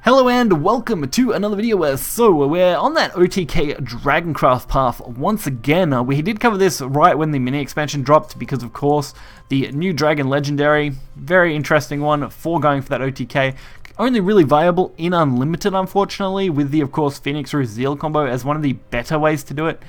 Hello and welcome to another video. So we're on that OTK DragonCraft path once again. We did cover this right when the mini expansion dropped because of course the new Dragon Legendary, very interesting one for going for that OTK. Only really viable in Unlimited unfortunately, with the of course Phoenix Roost Zeal combo as one of the better ways to do it,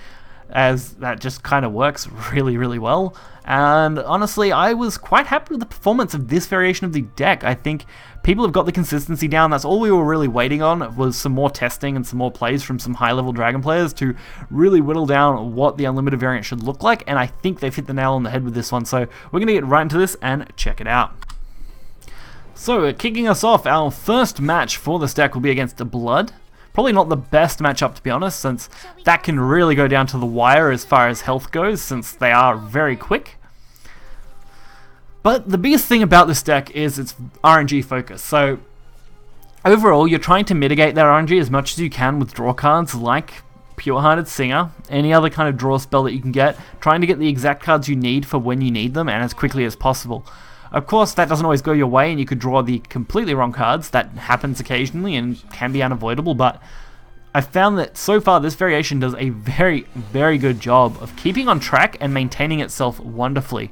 as that just kind of works really well. And honestly, I was quite happy with the performance of this variation of the deck. I think people have got the consistency down. That's all we were really waiting on, was some more testing and some more plays from some high-level Dragon players to really whittle down what the Unlimited variant should look like, and I think they've hit the nail on the head with this one, so we're going to get right into this and check it out. So, kicking us off, our first match for this deck will be against Blood. Probably not the best matchup to be honest, since that can really go down to the wire as far as health goes, since they are very quick. But the biggest thing about this deck is its RNG focus. So overall, you're trying to mitigate that RNG as much as you can with draw cards like Pure-Hearted Singer, any other kind of draw spell that you can get, trying to get the exact cards you need for when you need them and as quickly as possible. Of course, that doesn't always go your way and you could draw the completely wrong cards. That happens occasionally and can be unavoidable, but I found that so far this variation does a very good job of keeping on track and maintaining itself wonderfully.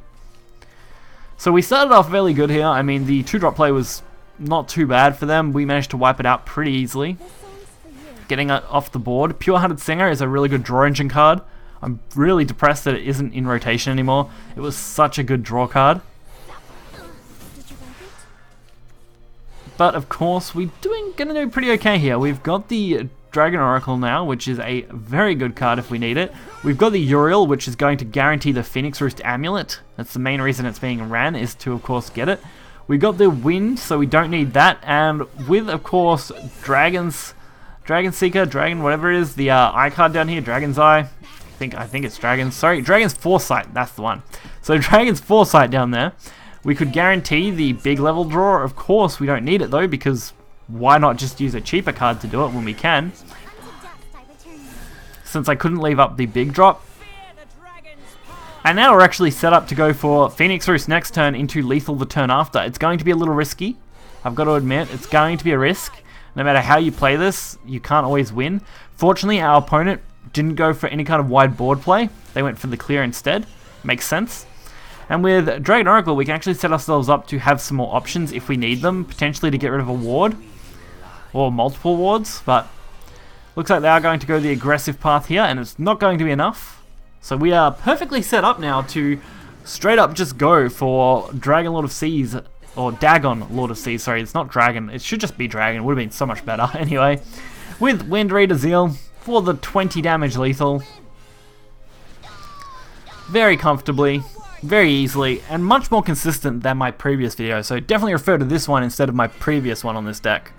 So we started off fairly good here. I mean, the 2-drop play was not too bad for them. We managed to wipe it out pretty easily, getting it off the board. Pure-Hearted Singer is a really good draw engine card. I'm really depressed that it isn't in rotation anymore. It was such a good draw card. But of course, we're gonna do pretty okay here. We've got the Dragon Oracle now, which is a very good card if we need it. We've got the Uriel, which is going to guarantee the Phoenix Roost Amulet. That's the main reason it's being ran, is to of course get it. We've got the Wind, so we don't need that. And with of course Dragon Seeker, Dragon whatever it is, the eye card down here, Dragon's Eye. I think it's Dragon's. Sorry, Dragon's Foresight. That's the one. So Dragon's Foresight down there. We could guarantee the big level draw. Of course, we don't need it though, because why not just use a cheaper card to do it when we can? Since I couldn't leave up the big drop. And now we're actually set up to go for Phoenix Roost next turn into lethal the turn after. It's going to be a little risky. I've got to admit, it's going to be a risk. No matter how you play this, you can't always win. Fortunately, our opponent didn't go for any kind of wide board play. They went for the clear instead. Makes sense. And with Dragon Oracle, we can actually set ourselves up to have some more options if we need them, potentially to get rid of a ward, or multiple wards, but looks like they are going to go the aggressive path here, and it's not going to be enough. So we are perfectly set up now to straight up just go for Dragon Lord of Seas, or Dagon Lord of Seas, sorry, it's not Dragon, it should just be Dragon, it would have been so much better. Anyway, with Wind Raider Zeal for the 20 damage lethal, very comfortably, very easily, and much more consistent than my previous video, so definitely refer to this one instead of my previous one on this deck.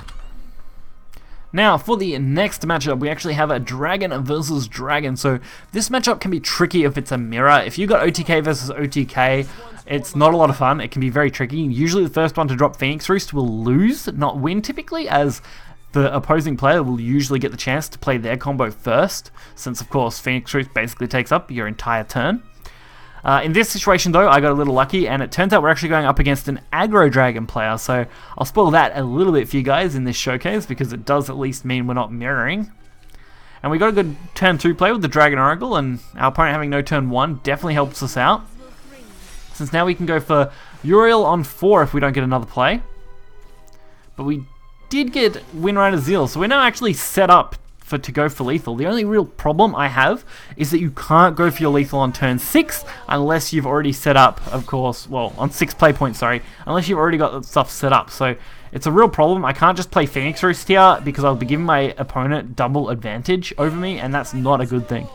Now, for the next matchup, we actually have a Dragon versus Dragon. So this matchup can be tricky if it's a mirror. If you got OTK versus OTK, it's not a lot of fun. It can be very tricky. Usually the first one to drop Phoenix Roost will lose, not win typically, as the opposing player will usually get the chance to play their combo first, since of course Phoenix Roost basically takes up your entire turn. In this situation though, I got a little lucky, and it turns out we're actually going up against an aggro dragon player, so I'll spoil that a little bit for you guys in this showcase, because it does at least mean we're not mirroring. And we got a good turn 2 play with the Dragon Oracle, and our opponent having no turn 1 definitely helps us out, since now we can go for Uriel on 4 if we don't get another play. But we did get Wind Rider Zeal, so we're now actually set up to go for lethal. The only real problem I have is that you can't go for your lethal on turn 6 unless you've already set up, of course, well, on 6 play points, sorry, unless you've already got the stuff set up. So it's a real problem. I can't just play Phoenix Roost here because I'll be giving my opponent double advantage over me, and that's not a good thing.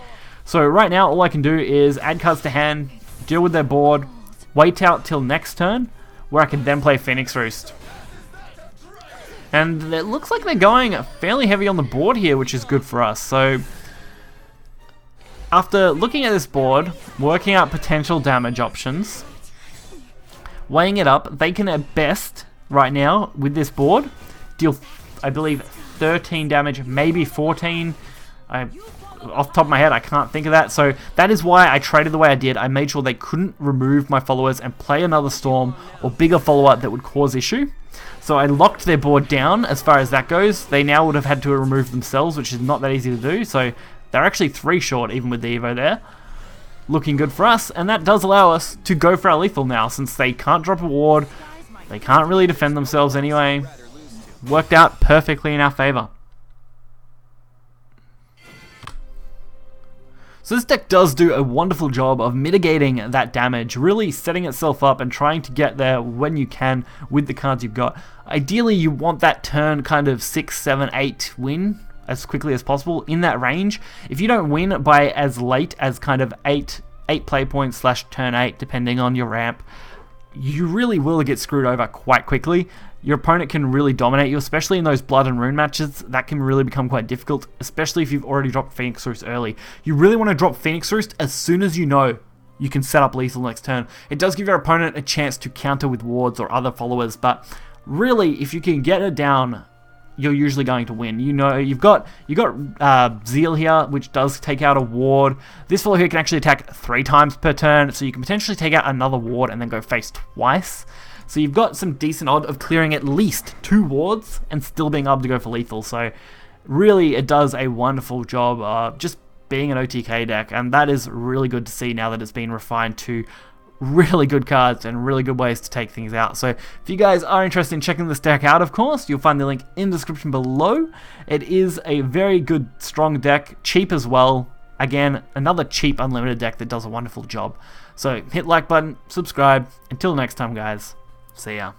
So right now, all I can do is add cards to hand, deal with their board, wait out till next turn, where I can then play Phoenix Roost. And it looks like they're going fairly heavy on the board here, which is good for us. So after looking at this board, working out potential damage options, weighing it up, they can at best, right now, with this board, deal, I believe, 13 damage, maybe 14. off the top of my head, I can't think of that. So that is why I traded the way I did. I made sure they couldn't remove my followers and play another Storm or bigger follow-up that would cause issue. So I locked their board down as far as that goes. They now would have had to remove themselves, which is not that easy to do. So they're actually 3 short, even with the Evo there. Looking good for us, and that does allow us to go for our lethal now, since they can't drop a ward. They can't really defend themselves anyway. Worked out perfectly in our favor. So this deck does do a wonderful job of mitigating that damage, really setting itself up and trying to get there when you can with the cards you've got. Ideally, you want that turn kind of 6, 7, 8 win as quickly as possible in that range. If you don't win by as late as kind of 8 play points / turn 8, depending on your ramp, you really will get screwed over quite quickly. Your opponent can really dominate you, especially in those Blood and Rune matches. That can really become quite difficult, especially if you've already dropped Phoenix Roost early. You really want to drop Phoenix Roost as soon as you know you can set up lethal next turn. It does give your opponent a chance to counter with wards or other followers, but really, if you can get it down, you're usually going to win. You know, you got Zeal here, which does take out a ward. This fellow here can actually attack 3 times per turn, so you can potentially take out another ward and then go face twice. So you've got some decent odd of clearing at least 2 wards and still being able to go for lethal. So really, it does a wonderful job just being an OTK deck, and that is really good to see now that it's been refined to really good cards and really good ways to take things out. So if you guys are interested in checking this deck out, of course, you'll find the link in the description below. It is a very good, strong deck, cheap as well. Again, another cheap unlimited deck that does a wonderful job. So hit like button, subscribe. Until next time, guys. See ya.